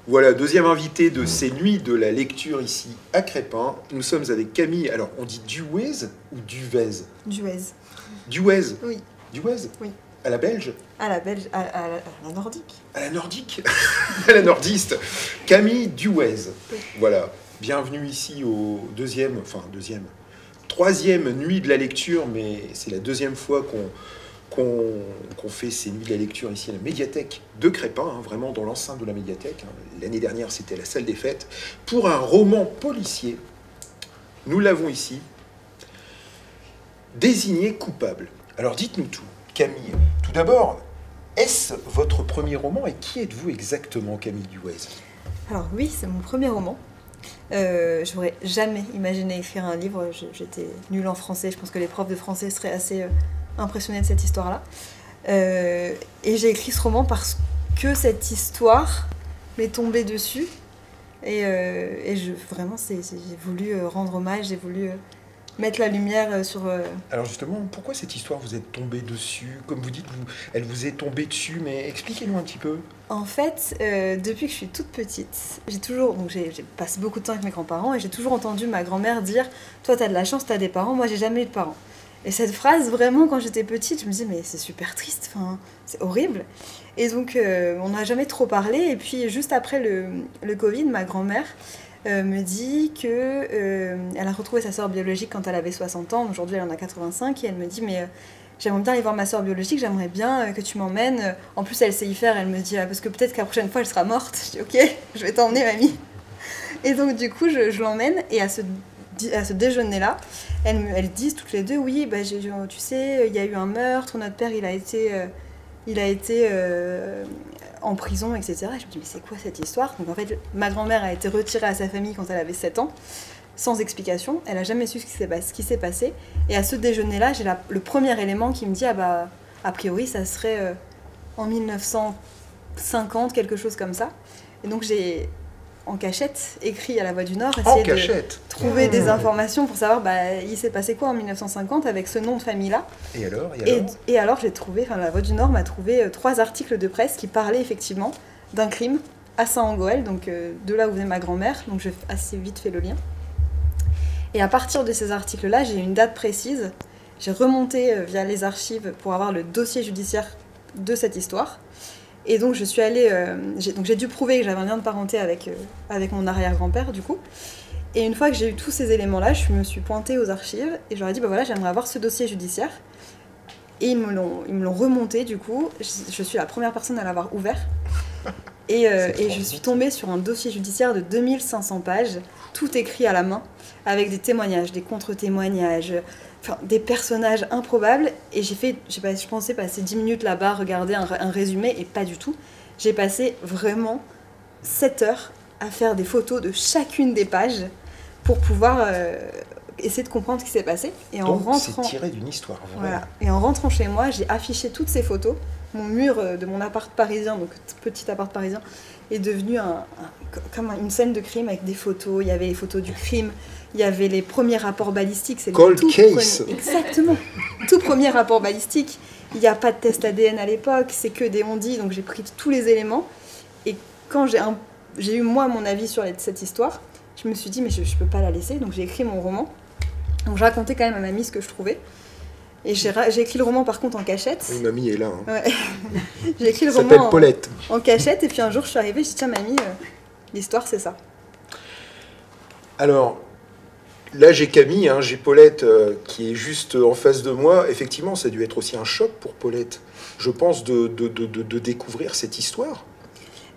Voilà, deuxième invité de ces nuits de la lecture ici à Crespin. Nous sommes avec Camille. Alors, on dit Duez ou Duvez? Duez. Duez? Oui. Duez? Oui. À la belge? À la belge, à la nordique. À la nordique? À la nordiste. Camille Duez. Oui. Voilà. Bienvenue ici au troisième nuit de la lecture, mais c'est la deuxième fois qu'on fait ces nuits de la lecture ici à la médiathèque de Crespin, hein, vraiment dans l'enceinte de la médiathèque. Hein. L'année dernière, c'était la salle des fêtes. Pour un roman policier, nous l'avons ici, Désigné coupable. Alors dites-nous tout, Camille. Tout d'abord, est-ce votre premier roman et qui êtes-vous exactement, Camille Duez? Alors oui, c'est mon premier roman. Je n'aurais jamais imaginé écrire un livre. J'étais nulle en français. Je pense que les profs de français seraient assez impressionnés de cette histoire-là. Et j'ai écrit ce roman parce que cette histoire m'est tombée dessus. Vraiment, j'ai voulu rendre hommage, j'ai voulu mettre la lumière sur... Alors justement, pourquoi cette histoire vous êtes tombée dessus? Comme vous dites, elle vous est tombée dessus, mais expliquez-nous un petit peu. En fait, depuis que je suis toute petite, j'ai passé beaucoup de temps avec mes grands-parents et j'ai toujours entendu ma grand-mère dire « Toi, t'as de la chance, t'as des parents, moi, j'ai jamais eu de parents. » Et cette phrase, vraiment, quand j'étais petite, je me disais « Mais c'est super triste, c'est horrible. » Et donc, on n'a jamais trop parlé. Et puis, juste après le Covid, ma grand-mère me dit qu'elle a retrouvé sa sœur biologique quand elle avait 60 ans. Aujourd'hui, elle en a 85. Et elle me dit « Mais j'aimerais bien aller voir ma sœur biologique, j'aimerais bien que tu m'emmènes. » En plus, elle sait y faire. Elle me dit « Parce que peut-être qu'à la prochaine fois, elle sera morte. » Je dis « Ok, je vais t'emmener, mamie. » Et donc, du coup, je l'emmène. Et à ce déjeuner-là, elles disent toutes les deux « Oui, tu sais, il y a eu un meurtre. Notre père, il a été en prison, etc. » Et je me dis « Mais c'est quoi cette histoire ?» Donc en fait, ma grand-mère a été retirée à sa famille quand elle avait 7 ans, sans explication. Elle n'a jamais su ce qui s'est passé. Et à ce déjeuner-là, j'ai le premier élément qui me dit « Ah bah, a priori, ça serait en 1950, quelque chose comme ça. » Et donc j'ai, en cachette, écrit à La Voix du Nord, essayé de trouver des informations pour savoir il s'est passé quoi en 1950 avec ce nom de famille-là. Et alors j'ai trouvé, La Voix du Nord m'a trouvé 3 articles de presse qui parlaient effectivement d'un crime à Saint-Angoël, donc de là où venait ma grand-mère, donc j'ai assez vite fait le lien. Et à partir de ces articles-là, j'ai une date précise, j'ai remonté via les archives pour avoir le dossier judiciaire de cette histoire. Et donc je suis allée, j'ai dû prouver que j'avais un lien de parenté avec mon arrière-grand-père du coup. Et une fois que j'ai eu tous ces éléments-là, je me suis pointée aux archives et je leur ai dit voilà, j'aimerais avoir ce dossier judiciaire. Et ils me l'ont remonté du coup. Je suis la première personne à l'avoir ouvert. Et je suis tombée sur un dossier judiciaire de 2500 pages, tout écrit à la main, avec des témoignages, des contre-témoignages, des personnages improbables. Et je pensais passer 10 minutes là-bas, regarder un résumé, et pas du tout. J'ai passé vraiment 7 heures à faire des photos de chacune des pages pour pouvoir essayer de comprendre ce qui s'est passé. Et c'est tiré d'une histoire vraie. Voilà. Et en rentrant chez moi, j'ai affiché toutes ces photos. Mon mur de mon appart parisien, donc petit appart parisien, est devenu comme une scène de crime avec des photos. Il y avait les photos du crime, il y avait les premiers rapports balistiques. C'est Cold case. Exactement. Tout premier rapport balistique. Il n'y a pas de test ADN à l'époque, c'est que des on-dit, donc j'ai pris tous les éléments. Et quand j'ai eu moi mon avis sur cette histoire, je me suis dit mais je ne peux pas la laisser, donc j'ai écrit mon roman. Donc je racontais quand même à mamie ce que je trouvais. Et j'ai écrit le roman par contre en cachette. Oui, mamie est là. Hein. Ouais. J'ai écrit le roman en cachette et puis un jour je suis arrivée, je dis tiens mamie, l'histoire c'est ça. Alors, là j'ai Camille, hein, j'ai Paulette qui est juste en face de moi. Effectivement, ça a dû être aussi un choc pour Paulette, je pense, de découvrir cette histoire.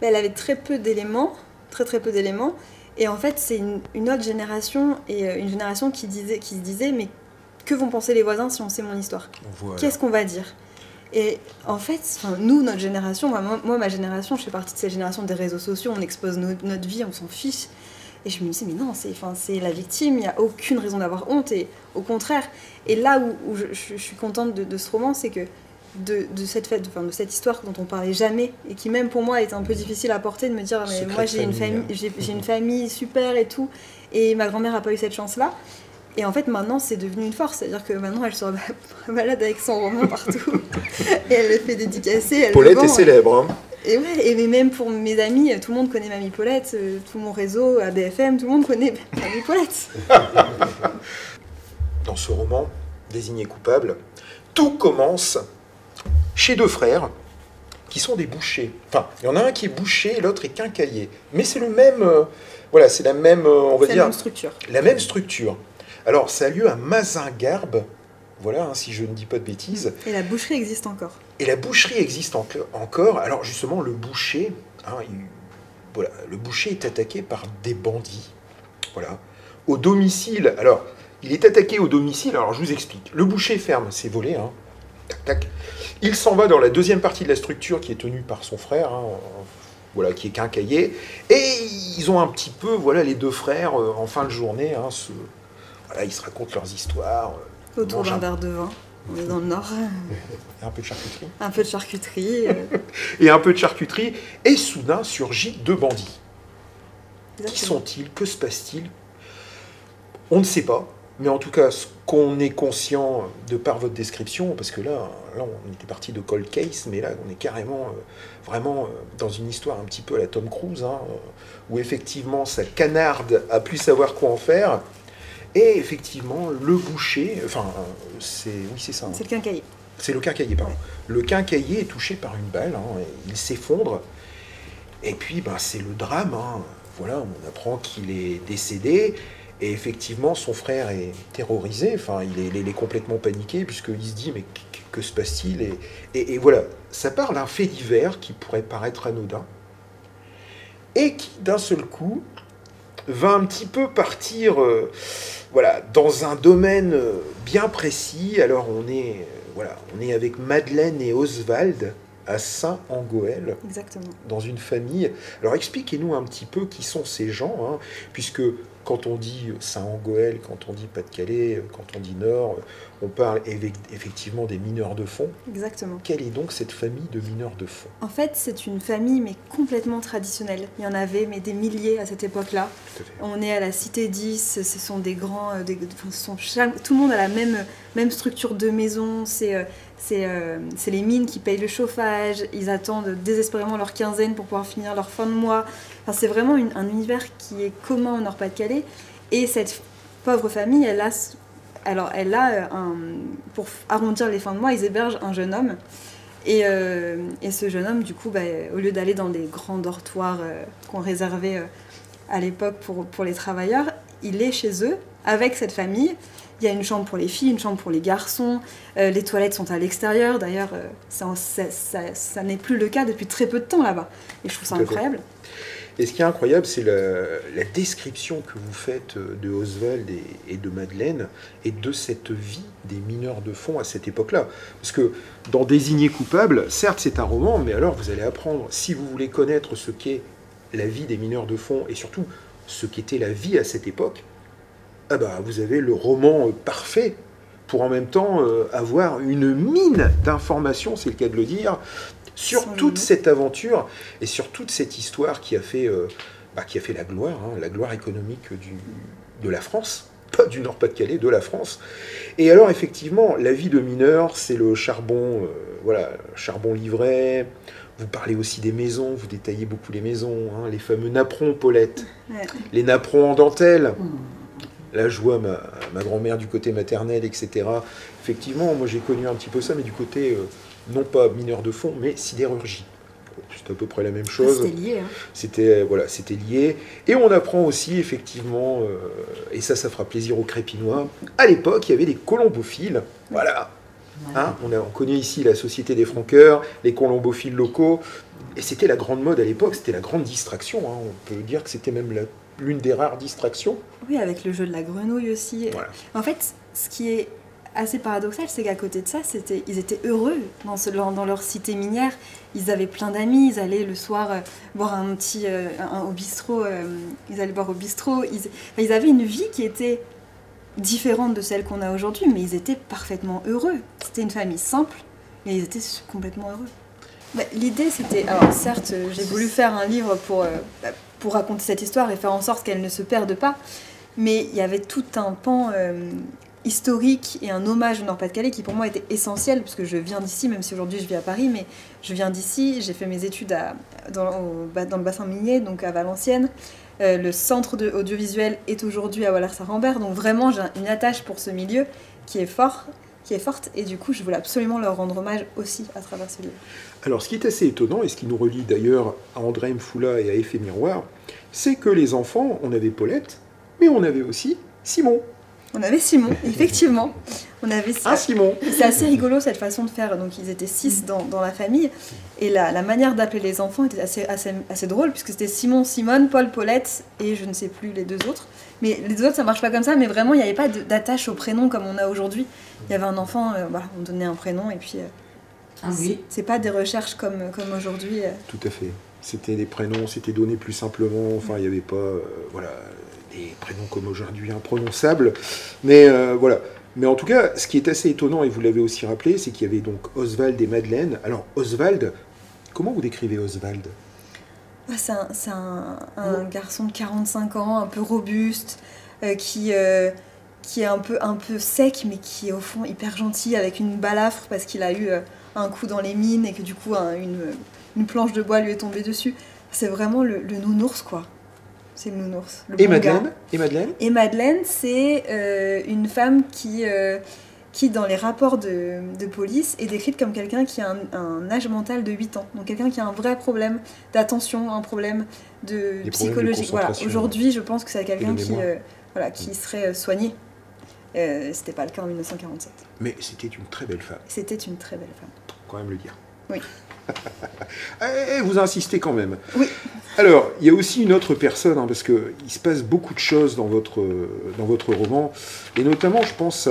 Elle avait très peu d'éléments, très peu d'éléments. Et en fait, c'est une autre génération, et une génération qui se disait mais que vont penser les voisins si on sait mon histoire? Voilà. Qu'est-ce qu'on va dire? Et en fait, nous, notre génération, moi, ma génération, je fais partie de cette génération des réseaux sociaux, on expose notre vie, on s'en fiche. Et je me disais, mais non, c'est la victime, il n'y a aucune raison d'avoir honte, et au contraire. Et là où je suis contente de ce roman, c'est que de cette histoire dont on parlait jamais, et qui même pour moi était un peu difficile à porter, de me dire, mais moi j'ai une famille super et tout, et ma grand-mère n'a pas eu cette chance-là. Et en fait, maintenant, c'est devenu une force. C'est-à-dire que maintenant, elle se balade avec son roman partout. Et elle le fait dédicacer. Paulette est célèbre. Hein. Et ouais, et même pour mes amis, tout le monde connaît Mamie Paulette, tout mon réseau à BFM, tout le monde connaît Mamie Paulette. Dans ce roman, Désigné coupable, tout commence chez deux frères qui sont des bouchers. Enfin, il y en a un qui est boucher et l'autre est quincaillier. Mais c'est le même, voilà, c'est la même, on va dire, la même structure. La même structure. Alors, ça a lieu à Mazingarbe, voilà, hein, si je ne dis pas de bêtises. Et la boucherie existe encore. Et la boucherie existe encore. Alors, justement, le boucher, hein, voilà, le boucher est attaqué par des bandits. Voilà. Au domicile, alors, il est attaqué au domicile, alors je vous explique. Le boucher ferme ses volets, hein, tac, tac. Il s'en va dans la deuxième partie de la structure qui est tenue par son frère, hein, voilà, qui est quincaillier. Et ils ont un petit peu, voilà, les deux frères, en fin de journée, hein, voilà, ils se racontent leurs histoires. Autour d'un verre de vin, on est dans le Nord. Et un peu de charcuterie. Un peu de charcuterie. Et un peu de charcuterie. Et soudain surgit deux bandits. Exactement. Qui sont-ils? Que se passe-t-il? On ne sait pas. Mais en tout cas, ce qu'on est conscient de par votre description, parce que là on était parti de cold case, mais là on est carrément vraiment dans une histoire un petit peu à la Tom Cruise, hein, où effectivement ça canarde à plus savoir quoi en faire. Et effectivement, le boucher, enfin, c'est ça. Hein. C'est le quincaillier. C'est le quincaillier, pardon. Ouais. Le quincaillier est touché par une balle, hein, il s'effondre. Et puis, ben, c'est le drame. Hein. Voilà, on apprend qu'il est décédé. Et effectivement, son frère est terrorisé. Enfin, il est complètement paniqué, puisqu'il se dit, mais que se passe-t-il et voilà, ça part d'un fait divers qui pourrait paraître anodin. Et qui, d'un seul coup, va un petit peu partir voilà, dans un domaine bien précis. Alors on est avec Madeleine et Oswald à Saint-Angoël. Exactement. Dans une famille. Alors expliquez-nous un petit peu qui sont ces gens, hein, puisque quand on dit Saint-Angoël, quand on dit Pas-de-Calais, quand on dit Nord, on parle effectivement des mineurs de fond. Exactement. Quelle est donc cette famille de mineurs de fond? En fait, c'est une famille, mais complètement traditionnelle. Il y en avait, mais des milliers à cette époque-là. On est à la Cité 10, ce sont des grands... tout le monde a la même structure de maison, c'est les mines qui payent le chauffage, ils attendent désespérément leur quinzaine pour pouvoir finir leur fin de mois. Enfin, c'est vraiment un univers qui est commun au Nord-Pas-de-Calais. Et cette pauvre famille, pour arrondir les fins de mois, ils hébergent un jeune homme. Et ce jeune homme, du coup, au lieu d'aller dans des grands dortoirs qu'on réservait à l'époque pour les travailleurs, il est chez eux, avec cette famille. Il y a une chambre pour les filles, une chambre pour les garçons. Les toilettes sont à l'extérieur. D'ailleurs, ça n'est plus le cas depuis très peu de temps là-bas. Et je trouve ça incroyable. Et ce qui est incroyable, c'est la description que vous faites de Oswald et de Madeleine et de cette vie des mineurs de fond à cette époque-là. Parce que dans Désigné coupable, certes c'est un roman, mais alors vous allez apprendre, si vous voulez connaître ce qu'est la vie des mineurs de fond et surtout ce qu'était la vie à cette époque, vous avez le roman parfait pour en même temps avoir une mine d'informations, c'est le cas de le dire, sur toute cette aventure et sur toute cette histoire qui a fait la gloire économique de la France, pas du Nord-Pas-de-Calais, de la France. Et alors effectivement, la vie de mineur, c'est le charbon, charbon livré. Vous parlez aussi des maisons, vous détaillez beaucoup les maisons, hein, les fameux napperons, Paulette, les napperons en dentelle. Là, je vois ma grand-mère du côté maternel, etc. Effectivement, moi j'ai connu un petit peu ça, mais du côté, non pas mineur de fond, mais sidérurgie. C'était à peu près la même chose. C'était lié. Hein. C'était lié. Et on apprend aussi, effectivement, et ça fera plaisir aux Crépinois, à l'époque, il y avait des colombophiles. Voilà. Hein, on connaît ici la Société des Franqueurs, les colombophiles locaux. Et c'était la grande mode à l'époque, c'était la grande distraction. Hein. On peut dire que c'était même l'une des rares distractions. Oui, avec le jeu de la grenouille aussi. Voilà. En fait, ce qui est assez paradoxal, c'est qu'à côté de ça, ils étaient heureux dans leur cité minière. Ils avaient plein d'amis, ils allaient le soir boire au bistrot. Ils allaient boire au bistrot. Ils avaient une vie qui était différente de celle qu'on a aujourd'hui, mais ils étaient parfaitement heureux. C'était une famille simple, mais ils étaient complètement heureux. L'idée, c'était... Alors certes, j'ai voulu faire un livre pour raconter cette histoire et faire en sorte qu'elle ne se perde pas, mais il y avait tout un pan historique et un hommage au Nord-Pas-de-Calais qui pour moi était essentiel, parce que je viens d'ici, même si aujourd'hui je vis à Paris, mais je viens d'ici, j'ai fait mes études dans le bassin minier, donc à Valenciennes. Le centre audiovisuel est aujourd'hui à Wallers-Saint-Rambert, donc vraiment j'ai une attache pour ce milieu qui est forte, et du coup je voulais absolument leur rendre hommage aussi à travers ce livre. Alors ce qui est assez étonnant, et ce qui nous relie d'ailleurs à André Mfoula et à Effet Miroir, c'est que les enfants, on avait Paulette, mais on avait aussi Simon. On avait Simon, effectivement. On avait Simon. C'est assez rigolo cette façon de faire. Donc ils étaient 6 dans la famille. Et la manière d'appeler les enfants était assez drôle, puisque c'était Simon, Simone, Paul, Paulette, et je ne sais plus les 2 autres. Mais les 2 autres, ça marche pas comme ça, mais vraiment, il n'y avait pas d'attache au prénom comme on a aujourd'hui. Il y avait un enfant, on donnait un prénom, et puis... c'est pas des recherches comme aujourd'hui. Tout à fait. C'était des prénoms, c'était donné plus simplement. Enfin, il n'y avait pas... des prénoms comme aujourd'hui imprononçables. Mais voilà. Mais en tout cas, ce qui est assez étonnant, et vous l'avez aussi rappelé, c'est qu'il y avait donc Oswald et Madeleine. Alors, Oswald, comment vous décrivez Oswald ? C'est un garçon de 45 ans, un peu robuste, qui est un peu sec, mais qui est au fond hyper gentil, avec une balafre, parce qu'il a eu un coup dans les mines, et que du coup, une planche de bois lui est tombée dessus. C'est vraiment le nounours, quoi. C'est le nounours. Et Madeleine ? Et Madeleine, c'est une femme qui, dans les rapports de police, est décrite comme quelqu'un qui a un âge mental de 8 ans. Donc quelqu'un qui a un vrai problème d'attention, un problème psychologique. Voilà. Aujourd'hui, je pense que c'est quelqu'un qui serait soigné. C'était pas le cas en 1947. Mais c'était une très belle femme. C'était une très belle femme. Faut quand même le dire. Oui. Vous insistez quand même. Oui. Alors, il y a aussi une autre personne, parce qu'il se passe beaucoup de choses dans votre roman, et notamment, je pense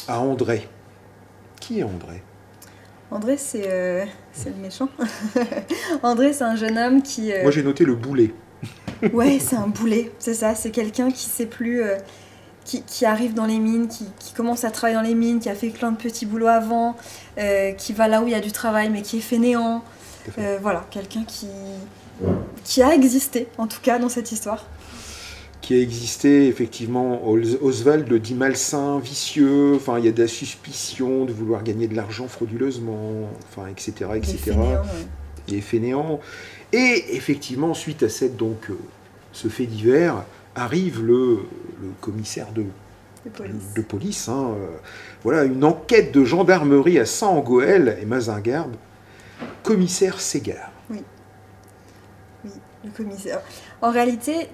à André. Qui est André ? André, c'est le méchant. André, c'est un jeune homme qui... Moi, j'ai noté le boulet. Ouais, c'est un boulet, c'est ça. C'est quelqu'un qui sait plus... Qui arrive dans les mines, qui commence à travailler dans les mines, qui a fait plein de petits boulots avant, qui va là où il y a du travail, mais qui est fainéant. Voilà, quelqu'un qui a existé, en tout cas, dans cette histoire. Qui a existé, effectivement. Oswald le dit malsain, vicieux, enfin, il y a de la suspicion de vouloir gagner de l'argent frauduleusement, enfin, etc., etc. Il est fainéant. Et effectivement, suite à ce fait divers, arrive le commissaire de police. Voilà, une enquête de gendarmerie à Saint-Angoël et Mazingarbe. Commissaire Ségard. Oui, le commissaire. En réalité,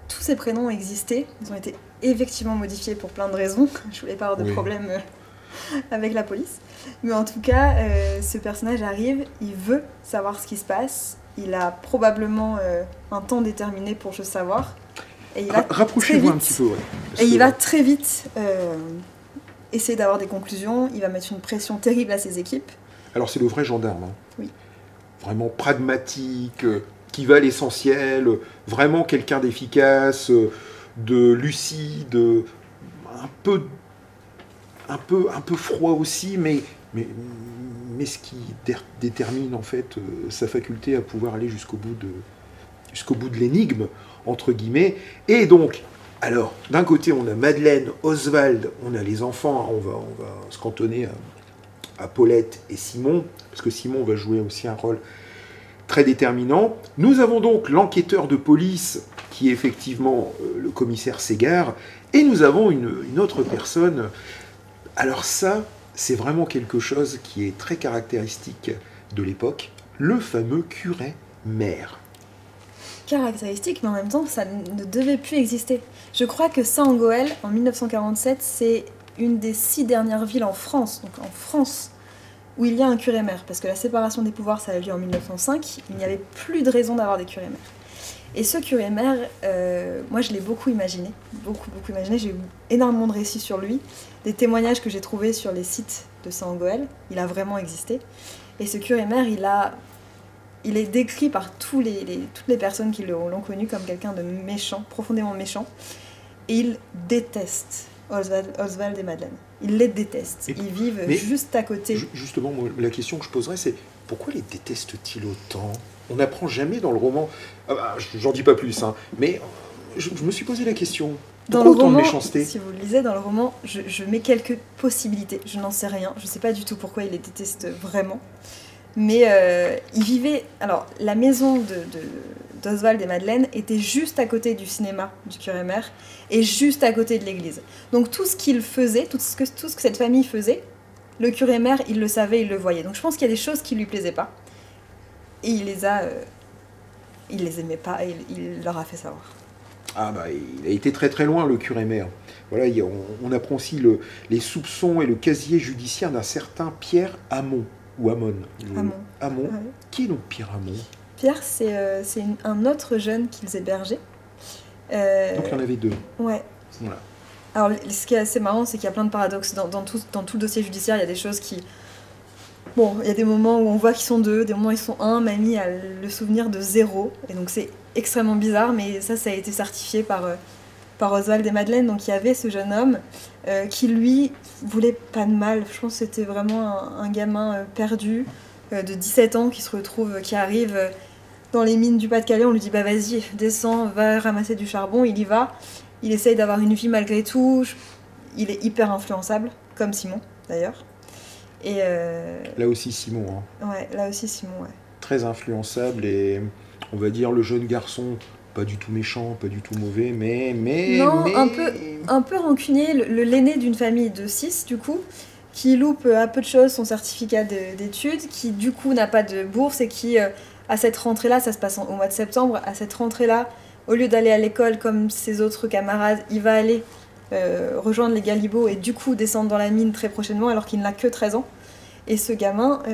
tous ces prénoms existaient. Ils ont été effectivement modifiés pour plein de raisons. Je voulais pas avoir de problème avec la police. Mais en tout cas, ce personnage arrive, il veut savoir ce qui se passe. Il a probablement un temps déterminé pour le savoir. Et il va rapprochez-vous un petit peu. Il va très vite essayer d'avoir des conclusions. Il va mettre une pression terrible à ses équipes. Alors c'est le vrai gendarme. Oui. Vraiment pragmatique, qui va à l'essentiel, vraiment quelqu'un d'efficace, de lucide, un peu froid aussi, mais ce qui détermine en fait sa faculté à pouvoir aller jusqu'au bout de l'énigme, entre guillemets. Et donc, alors, d'un côté, on a Madeleine, Oswald, on a les enfants, on va se cantonner à Paulette et Simon, parce que Simon va jouer aussi un rôle très déterminant. Nous avons donc l'enquêteur de police, qui est effectivement le commissaire Ségard, et nous avons une autre personne. Alors ça, c'est vraiment quelque chose qui est très caractéristique de l'époque, le fameux curé maire. Caractéristique, mais en même temps, ça ne devait plus exister. Je crois que Saint-Angoël, en 1947, c'est une des 6 dernières villes en France, donc en France, où il y a un curé maire, parce que la séparation des pouvoirs, ça a eu lieu en 1905, il n'y avait plus de raison d'avoir des curés maires. Et ce curé maire, moi je l'ai beaucoup imaginé, beaucoup imaginé, j'ai eu énormément de récits sur lui, des témoignages que j'ai trouvés sur les sites de Saint-Angoël, il a vraiment existé. Et ce curé maire, il est décrit par toutes les personnes qui l'ont connu comme quelqu'un de méchant, profondément méchant, et il déteste Oswald et Madeleine. Il les déteste. Ils vivent juste à côté. Justement, moi, la question que je poserais, c'est pourquoi les déteste-t-il autant ? On n'apprend jamais dans le roman. J'en dis pas plus, mais je me suis posé la question. Dans Pourquoi le autant de roman, méchanceté? si vous le lisez, dans le roman, je mets quelques possibilités. Je n'en sais rien. Je sais pas du tout pourquoi il les déteste vraiment. Mais il vivait... Alors, la maison d'Oswald et Madeleine était juste à côté du cinéma du curé-mère et juste à côté de l'église. Donc tout ce qu'il faisait, tout ce que cette famille faisait, le curé-mère, il le savait, il le voyait. Donc je pense qu'il y a des choses qui lui plaisaient pas. Et il les aimait pas et il leur a fait savoir. Ah bah, il a été très très loin, le curé-mère. Voilà, on apprend aussi les soupçons et le casier judiciaire d'un certain Pierre Hamon, ou Hamon. Hamon. Ouais. Qui est donc Pierre Hamon? Pierre, c'est un autre jeune qu'ils hébergeaient. Donc il y en avait deux. Ouais. Voilà. Alors, ce qui est assez marrant, c'est qu'il y a plein de paradoxes. Dans tout le dossier judiciaire, il y a des choses qui... Bon, il y a des moments où on voit qu'ils sont deux, des moments où ils sont un. Mamie a le souvenir de 0. Et donc c'est extrêmement bizarre, mais ça a été certifié par Oswald et Madeleine. Donc il y avait ce jeune homme qui, lui, voulait pas de mal. Je pense que c'était vraiment un gamin perdu de 17 ans qui se retrouve, qui arrive dans les mines du Pas-de-Calais. On lui dit, bah vas-y, descends, va ramasser du charbon. Il y va. Il essaye d'avoir une vie malgré tout. Il est hyper influençable, comme Simon, d'ailleurs. Et Là aussi Simon. Hein. Ouais, là aussi Simon, ouais. Très influençable et on va dire le jeune garçon, pas du tout méchant, pas du tout mauvais, mais... Non, un peu rancunier, l'aîné d'une famille de 6 du coup, qui loupe à peu de choses son certificat d'études, qui du coup n'a pas de bourse et qui, à cette rentrée-là, ça se passe au mois de septembre, à cette rentrée-là, au lieu d'aller à l'école comme ses autres camarades, il va aller rejoindre les Galibots et du coup descendre dans la mine très prochainement alors qu'il n'a que 13 ans. Et ce gamin,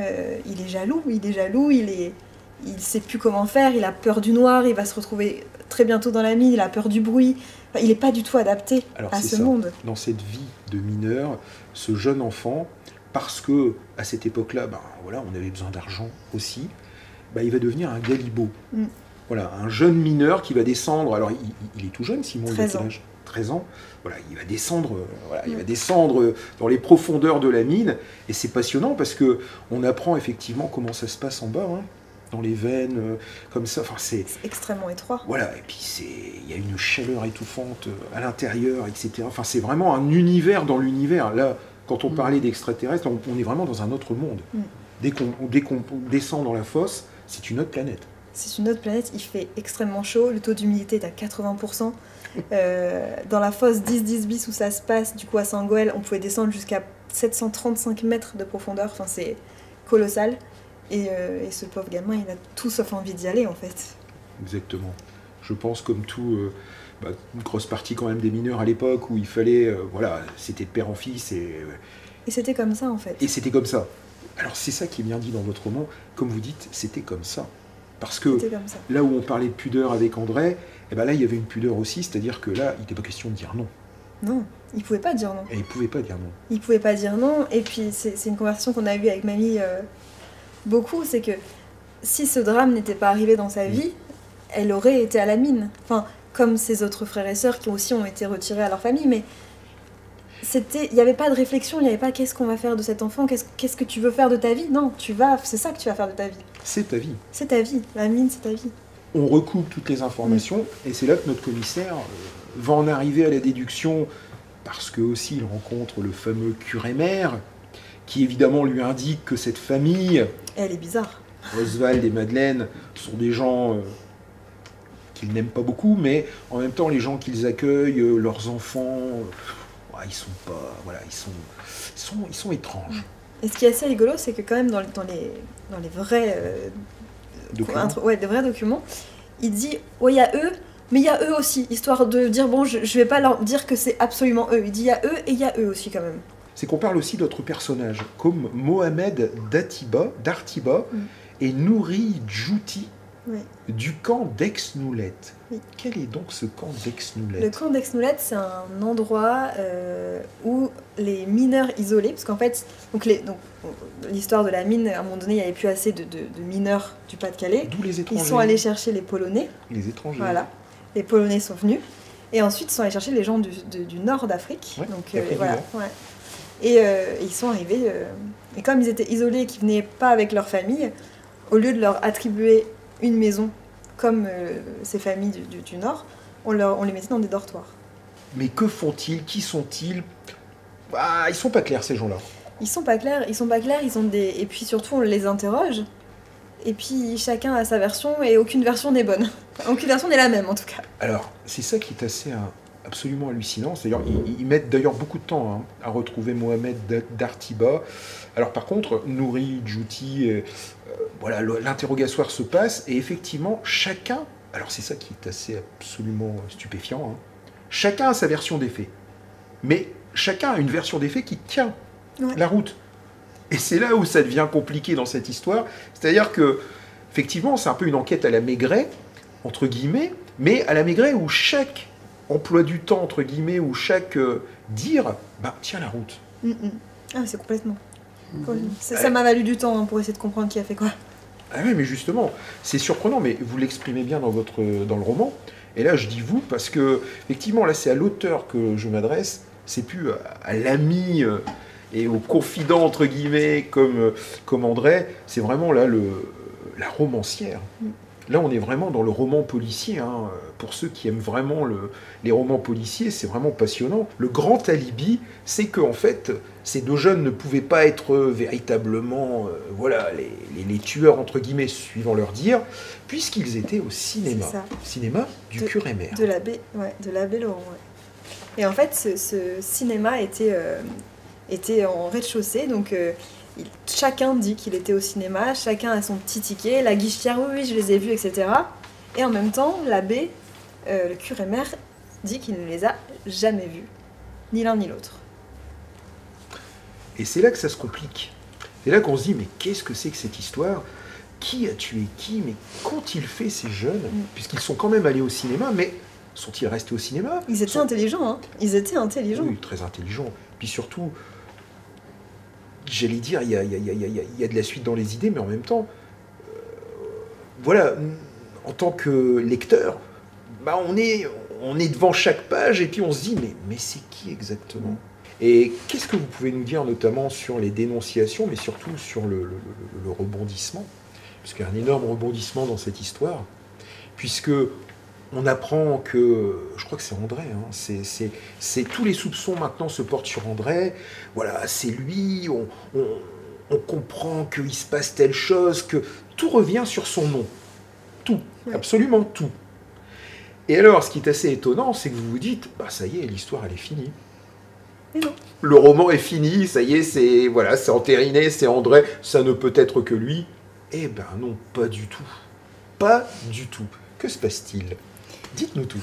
il est jaloux, il sait plus comment faire, il a peur du noir, il va se retrouver très bientôt dans la mine, il a peur du bruit. Enfin, il n'est pas du tout adapté à ce monde. Dans cette vie de mineur, ce jeune enfant, parce que à cette époque-là, ben, voilà, on avait besoin d'argent aussi, ben, il va devenir un galibot. Mm. Voilà, un jeune mineur qui va descendre. Alors il est tout jeune, Simon, il a quel âge ? 13 ans. Voilà, il va descendre, il va descendre dans les profondeurs de la mine, et c'est passionnant parce que on apprend effectivement comment ça se passe en bas, hein, dans les veines, comme ça. Enfin, c'est extrêmement étroit. Voilà, et puis il y a une chaleur étouffante à l'intérieur, etc. Enfin, c'est vraiment un univers dans l'univers. Là, quand on parlait d'extraterrestres, on est vraiment dans un autre monde. Dès qu'on descend dans la fosse, c'est une autre planète. C'est une autre planète, il fait extrêmement chaud, le taux d'humidité est à 80%. Dans la fosse 10-10 bis où ça se passe, du coup à Saint-Goël, on pouvait descendre jusqu'à 735 mètres de profondeur, enfin c'est colossal. Et ce pauvre gamin, il a tout sauf envie d'y aller en fait. Exactement. Je pense comme tout, une grosse partie quand même des mineurs à l'époque où il fallait, voilà, c'était de père en fils et c'était comme ça en fait. Et c'était comme ça. Alors c'est ça qui est bien dit dans votre roman, comme vous dites, c'était comme ça. Parce que là où on parlait de pudeur avec André, et ben là il y avait une pudeur aussi, c'est-à-dire que là il n'était pas question de dire non. Non, il pouvait pas dire non. Et il pouvait pas dire non. Il pouvait pas dire non, et puis c'est une conversation qu'on a eue avec mamie beaucoup, c'est que si ce drame n'était pas arrivé dans sa vie, elle aurait été à la mine. Enfin, comme ses autres frères et sœurs qui aussi ont été retirés à leur famille, mais il n'y avait pas de réflexion, il n'y avait pas qu'est-ce qu'on va faire de cet enfant, qu'est-ce que tu veux faire de ta vie. Non, c'est ça que tu vas faire de ta vie. C'est ta vie. C'est ta vie, la mine c'est ta vie. On recoupe toutes les informations et c'est là que notre commissaire va en arriver à la déduction parce que aussi il rencontre le fameux curé-mère qui évidemment lui indique que cette famille... Elle est bizarre. Oswald et Madeleine sont des gens qu'ils n'aiment pas beaucoup, mais en même temps les gens qu'ils accueillent, leurs enfants... ils sont pas, voilà, ils sont étranges. Et ce qui est assez rigolo, c'est que quand même dans les vrais documents, il dit il y a eux, mais il y a eux aussi, histoire de dire bon, je vais pas leur dire que c'est absolument eux. Il dit il y a eux et il y a eux aussi quand même. C'est qu'on parle aussi d'autres personnages comme Mohamed Dartiba et Nouri Djouti. Oui. Du camp d'Aix-Noulette. Oui. Quel est donc ce camp d'Aix-Noulette ? Le camp d'Aix-Noulette, c'est un endroit où les mineurs isolés, parce qu'en fait, l'histoire de la mine, à un moment donné, il n'y avait plus assez de mineurs du Pas-de-Calais. D'où les étrangers. Ils sont allés chercher les Polonais. Les étrangers. Voilà. Les Polonais sont venus. Et ensuite, ils sont allés chercher les gens du nord d'Afrique. Ouais, donc, voilà. Ouais. Et ils sont arrivés. Et comme ils étaient isolés et qu'ils ne venaient pas avec leur famille, au lieu de leur attribuer une maison comme ces familles du Nord, on les mettait dans des dortoirs. Mais que font-ils? Qui sont-ils? Bah, ils sont pas clairs, ces gens-là. Ils sont pas clairs, ils ont des... Et puis surtout, on les interroge. Et puis chacun a sa version et aucune version n'est bonne. Aucune version n'est la même en tout cas. Alors, c'est ça qui est assez absolument hallucinant. C'est-à-dire, ils mettent d'ailleurs beaucoup de temps à retrouver Mohamed Dartiba. Alors par contre, Nouri, Djouti, voilà, l'interrogatoire se passe et effectivement, chacun, alors c'est ça qui est assez absolument stupéfiant, chacun a sa version des faits. Mais chacun a une version des faits qui tient la route. Et c'est là où ça devient compliqué dans cette histoire. C'est-à-dire que, effectivement, c'est un peu une enquête à la Maigret, entre guillemets, mais à la Maigret où chaque emploi du temps, entre guillemets, où chaque dire, tient la route. Ah, c'est complètement. Ça m'a valu du temps pour essayer de comprendre qui a fait quoi. Ah oui, mais justement, c'est surprenant, mais vous l'exprimez bien dans le roman. Et là, je dis vous, parce que, effectivement, là, c'est à l'auteur que je m'adresse, c'est plus à l'ami et au confident, entre guillemets, comme André, c'est vraiment là la romancière. Là, on est vraiment dans le roman policier. Pour ceux qui aiment vraiment les romans policiers, c'est vraiment passionnant. Le grand alibi, c'est qu'en fait, ces deux jeunes ne pouvaient pas être véritablement les tueurs, entre guillemets, suivant leur dire, puisqu'ils étaient au cinéma. Cinéma du Curemer. De l'abbé Laurent, ouais. Et en fait, ce cinéma était en rez-de-chaussée, donc... chacun dit qu'il était au cinéma, chacun a son petit ticket, la guichetière, oui, je les ai vus, etc. Et en même temps, l'abbé, le Curemer, dit qu'il ne les a jamais vus, ni l'un ni l'autre. Et c'est là que ça se complique. C'est là qu'on se dit, mais qu'est-ce que c'est que cette histoire? Qui a tué qui? Mais qu'ont-ils fait ces jeunes? Puisqu'ils sont quand même allés au cinéma, mais sont-ils restés au cinéma? Ils étaient intelligents, hein. Ils étaient intelligents. Oui, très intelligents. Puis surtout... J'allais dire, il y a de la suite dans les idées, mais en même temps, voilà, en tant que lecteur, on est devant chaque page et puis on se dit, mais c'est qui exactement? Et qu'est-ce que vous pouvez nous dire notamment sur les dénonciations, mais surtout sur le rebondissement? Parce qu'il y a un énorme rebondissement dans cette histoire, puisque on apprend que, je crois que c'est André, c'est tous les soupçons maintenant se portent sur André. Voilà, c'est lui, on comprend qu'il se passe telle chose, que tout revient sur son nom. Tout, absolument tout. Et alors, ce qui est assez étonnant, c'est que vous vous dites, ça y est, l'histoire, elle est finie. Mais non. Le roman est fini, ça y est, c'est entériné, c'est André, ça ne peut être que lui. Eh ben non, pas du tout. Pas du tout. Que se passe-t-il? Dites-nous tout.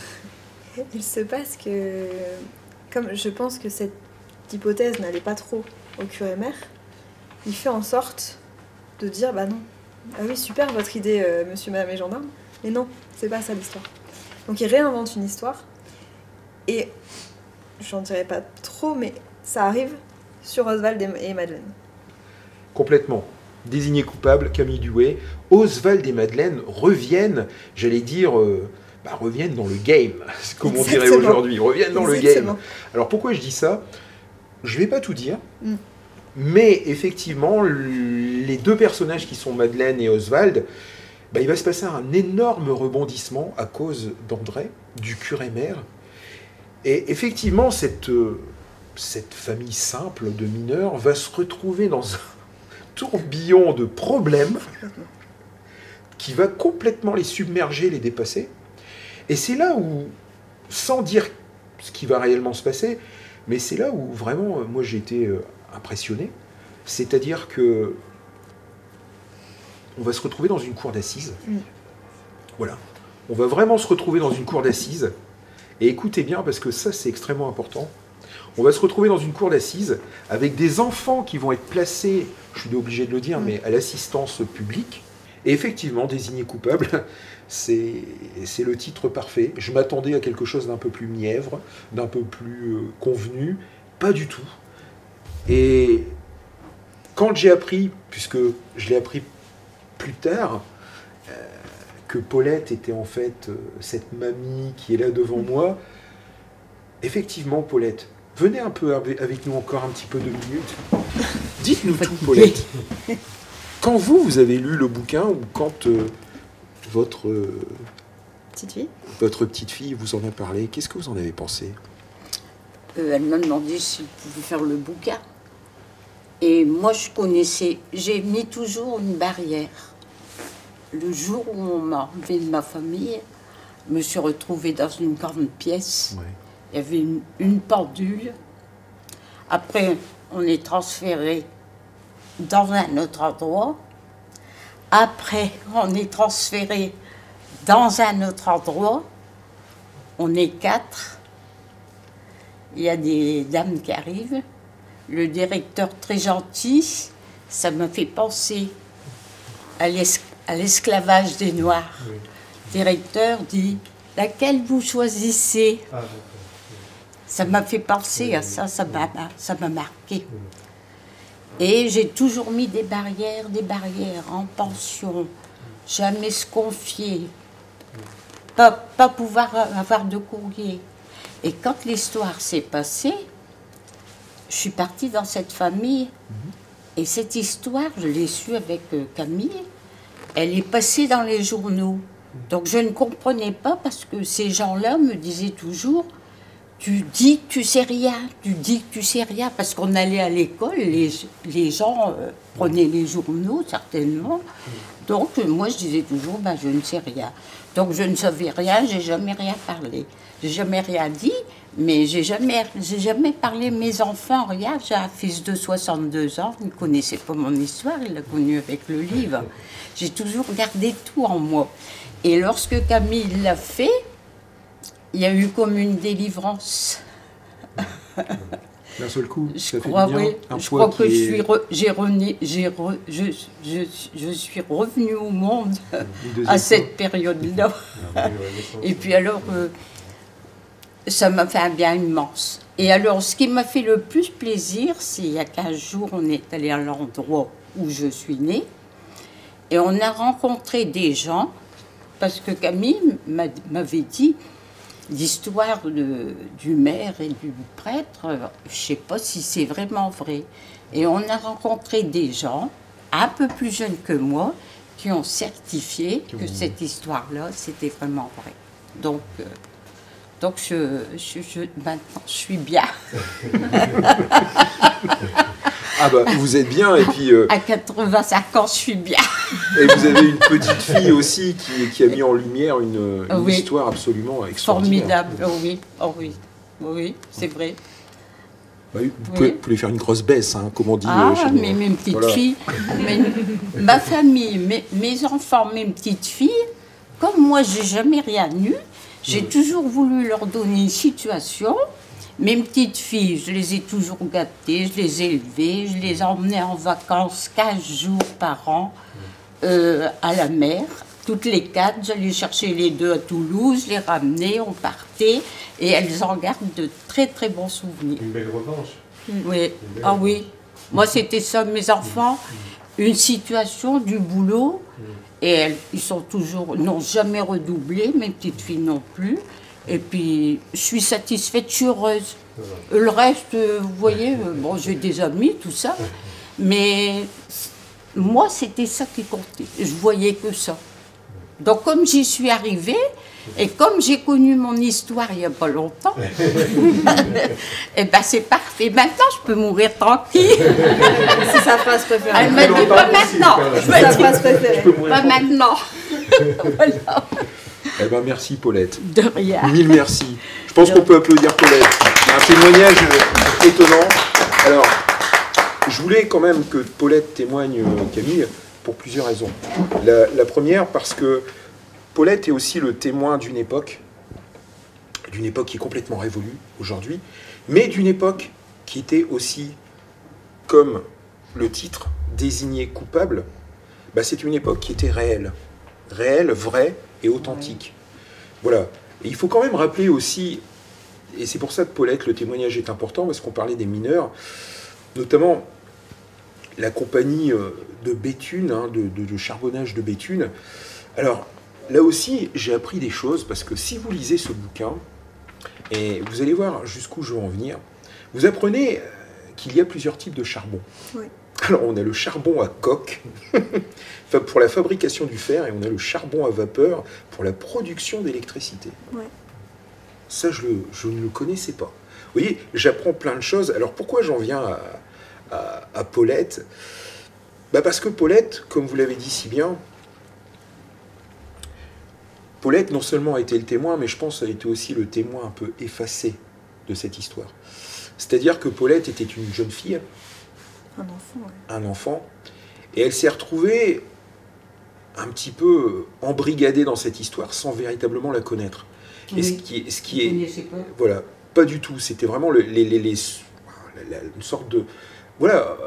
Il se passe que, comme je pense que cette hypothèse n'allait pas trop au Curemer, il fait en sorte de dire, non. Ah oui, super votre idée, monsieur, madame et gendarme. Mais non, c'est pas ça l'histoire. Donc il réinvente une histoire. Et, j'en dirais pas trop, mais ça arrive sur Oswald et Madeleine. Complètement. Désigné coupable, Camille Duet. Oswald et Madeleine reviennent, j'allais dire... reviennent dans le game, comme on dirait aujourd'hui, reviennent dans le game. Alors pourquoi je dis ça? Je ne vais pas tout dire, mais effectivement, les deux personnages qui sont Madeleine et Oswald, il va se passer un énorme rebondissement à cause d'André, du Curemer. Et effectivement, cette famille simple de mineurs va se retrouver dans un tourbillon de problèmes qui va complètement les submerger, les dépasser. Et c'est là où, sans dire ce qui va réellement se passer, mais c'est là où vraiment, moi j'ai été impressionné. C'est-à-dire que on va se retrouver dans une cour d'assises. Voilà. On va vraiment se retrouver dans une cour d'assises. Et écoutez bien, parce que ça c'est extrêmement important. On va se retrouver dans une cour d'assises avec des enfants qui vont être placés, je suis obligé de le dire, mais à l'assistance publique. Et effectivement, désigné coupable, c'est le titre parfait. Je m'attendais à quelque chose d'un peu plus mièvre, d'un peu plus convenu. Pas du tout. Et quand j'ai appris, puisque je l'ai appris plus tard, que Paulette était en fait cette mamie qui est là devant moi, effectivement, Paulette, venez un peu avec nous encore un petit peu 2 minutes. Dites-nous tout, Paulette. Quand vous avez lu le bouquin, ou quand votre petite fille vous en a parlé, qu'est-ce que vous en avez pensé? Elle m'a demandé si je pouvais faire le bouquin. Et moi, je connaissais, j'ai mis toujours une barrière. Le jour où on m'a enlevé de ma famille, je me suis retrouvée dans une grande pièce. Ouais. Il y avait une pendule. Après, on est transféré dans un autre endroit. Après, on est transféré dans un autre endroit. On est 4. Il y a des dames qui arrivent. Le directeur très gentil, ça m'a fait penser à l'esclavage des Noirs. Oui. Le directeur dit, laquelle vous choisissez? Ça m'a fait penser à ça, ça m'a marqué. Et j'ai toujours mis des barrières en pension, jamais se confier, pas pouvoir avoir de courrier. Et quand l'histoire s'est passée, je suis partie dans cette famille, et cette histoire, je l'ai su avec Camille, elle est passée dans les journaux. Donc je ne comprenais pas, parce que ces gens-là me disaient toujours, tu dis que tu sais rien, tu dis que tu sais rien, parce qu'on allait à l'école, les gens prenaient les journaux, certainement. Donc moi je disais toujours, ben, je ne sais rien. Donc je ne savais rien, j'ai jamais rien parlé. J'ai jamais rien dit, mais j'ai jamais parlé mes enfants, rien. J'ai un fils de 62 ans, il ne connaissait pas mon histoire, il l'a connu avec le livre. J'ai toujours gardé tout en moi. Et lorsque Camille l'a fait, il y a eu comme une délivrance. D'un seul coup, je crois, oui. Je crois que je suis revenue au monde à cette période-là. Et puis alors, ça m'a fait un bien immense. Et alors, ce qui m'a fait le plus plaisir, c'est il y a 15 jours, on est allé à l'endroit où je suis née, et on a rencontré des gens, parce que Camille m'avait dit, l'histoire du maire et du prêtre, je ne sais pas si c'est vraiment vrai. Et on a rencontré des gens, un peu plus jeunes que moi, qui ont certifié que cette histoire-là, c'était vraiment vrai. Donc maintenant, je suis bien. Ah bah, vous êtes bien, et puis... à 85 ans, je suis bien. Et vous avez une petite fille aussi qui a mis en lumière une histoire absolument extraordinaire. Formidable, oui, c'est vrai. Bah, vous pouvez lui faire une grosse baisse, hein, comme on dit. Mais mes petites filles, ma famille, mes enfants, mes petites filles, comme moi, j'ai jamais rien eu, j'ai toujours voulu leur donner une situation. Mes petites filles, je les ai toujours gâtées, je les ai élevées, je les emmenais en vacances 15 jours par an à la mer. Toutes les 4, j'allais chercher les 2 à Toulouse, les ramener, on partait, et elles en gardent de très très bons souvenirs. Une belle revanche. Oui, oui. Moi c'était ça, mes enfants, une situation, du boulot, et ils sont toujours, n'ont jamais redoublé, mes petites filles non plus. Et puis, je suis satisfaite, je suis heureuse. Le reste, vous voyez, bon, j'ai des amis, tout ça. Mais moi, c'était ça qui comptait. Je voyais que ça. Donc, comme j'y suis arrivée, et comme j'ai connu mon histoire il n'y a pas longtemps, et ben c'est parfait. Maintenant, je peux mourir tranquille. C'est sa phrase préférée. Elle m'a dit, pas maintenant. C'est sa phrase préférée. Pas maintenant. Voilà. Eh ben, merci Paulette. De rien. Mille merci. Je pense qu'on peut applaudir Paulette. Un témoignage étonnant. Alors, je voulais quand même que Paulette témoigne, Camille, pour plusieurs raisons. La première, parce que Paulette est aussi le témoin d'une époque qui est complètement révolue aujourd'hui, mais d'une époque qui était aussi, comme le titre, désigné coupable. Bah, c'est une époque qui était réelle, vraie, et authentique. Voilà. Et il faut quand même rappeler aussi, et c'est pour ça que Paulette, le témoignage est important, parce qu'on parlait des mineurs, notamment la compagnie de Béthune, hein, de charbonnage de Béthune. Alors, là aussi, j'ai appris des choses, parce que si vous lisez ce bouquin, et vous allez voir jusqu'où je veux en venir, vous apprenez qu'il y a plusieurs types de charbon. Oui. Alors, on a le charbon à coque pour la fabrication du fer, et on a le charbon à vapeur pour la production d'électricité. Ouais. Ça, je ne le connaissais pas. Vous voyez, j'apprends plein de choses. Alors pourquoi j'en viens à Paulette? Parce que Paulette, comme vous l'avez dit si bien, Paulette non seulement a été le témoin, mais je pense a été aussi le témoin un peu effacé de cette histoire. C'est-à-dire que Paulette était une jeune fille, un enfant, et elle s'est retrouvée un petit peu embrigadée dans cette histoire sans véritablement la connaître. Et ce qui est voilà, pas du tout. C'était vraiment une sorte de voilà.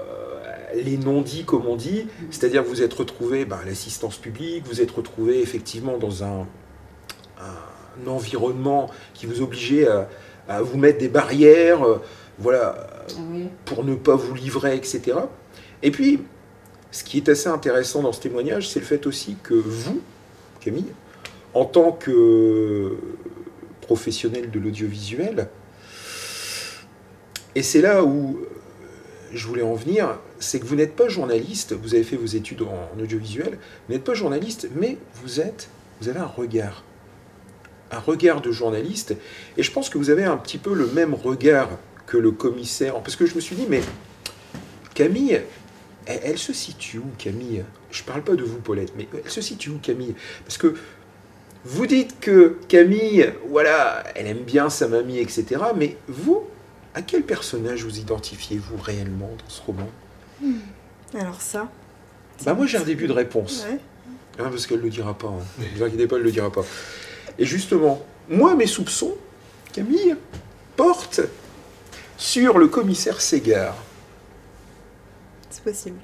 Les non-dits, comme on dit, c'est-à-dire que vous êtes retrouvé à l'assistance publique, vous êtes retrouvé effectivement dans un environnement qui vous obligeait à vous mettre des barrières, pour ne pas vous livrer, etc. Et puis, ce qui est assez intéressant dans ce témoignage, c'est le fait aussi que vous, Camille, en tant que professionnel de l'audiovisuel, et c'est là où je voulais en venir, c'est que vous n'êtes pas journaliste, vous avez fait vos études en audiovisuel, vous n'êtes pas journaliste, mais vous avez un regard de journaliste, et je pense que vous avez un petit peu le même regard que le commissaire, parce que je me suis dit, mais Camille, elle se situe où, Camille? Je ne parle pas de vous, Paulette, mais elle se situe où, Camille? Parce que vous dites que Camille, voilà, elle aime bien sa mamie, etc., mais vous, à quel personnage vous identifiez-vous réellement dans ce roman? Alors ça... moi j'ai un début de réponse. Ouais. Parce qu'elle ne le dira pas. Ne vous inquiétez pas, elle ne le dira pas. Et justement, moi mes soupçons, Camille, portent sur le commissaire Ségard. C'est possible.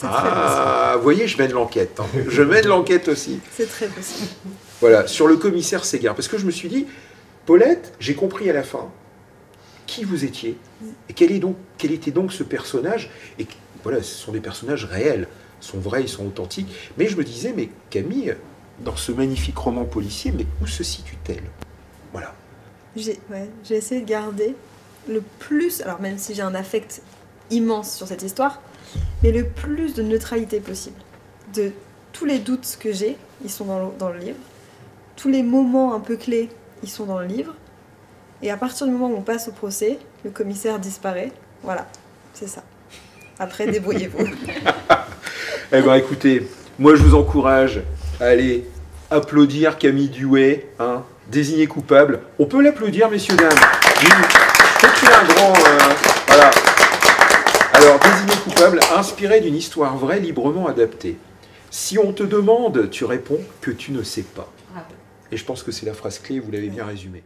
Vous voyez, je mène l'enquête. Je mène l'enquête aussi. C'est très possible. Voilà, sur le commissaire Ségard. Parce que je me suis dit, Paulette, j'ai compris à la fin qui vous étiez, et quel était donc ce personnage, et voilà, ce sont des personnages réels, ils sont vrais, ils sont authentiques, mais je me disais, mais Camille, dans ce magnifique roman policier, mais où se situe-t-elle? Voilà. J'ai essayé de garder le plus, alors même si j'ai un affect immense sur cette histoire, mais le plus de neutralité possible. De tous les doutes que j'ai, ils sont dans le livre, tous les moments un peu clés, ils sont dans le livre. Et à partir du moment où on passe au procès, le commissaire disparaît. Voilà, c'est ça. Après, débrouillez-vous. Eh bien, écoutez, moi je vous encourage à aller applaudir Camille Duet, désigné coupable. On peut l'applaudir, messieurs, dames. Oui, c'est un grand... voilà. Alors, désigné coupable, inspiré d'une histoire vraie, librement adaptée. Si on te demande, tu réponds que tu ne sais pas. Et je pense que c'est la phrase clé, vous l'avez bien résumée.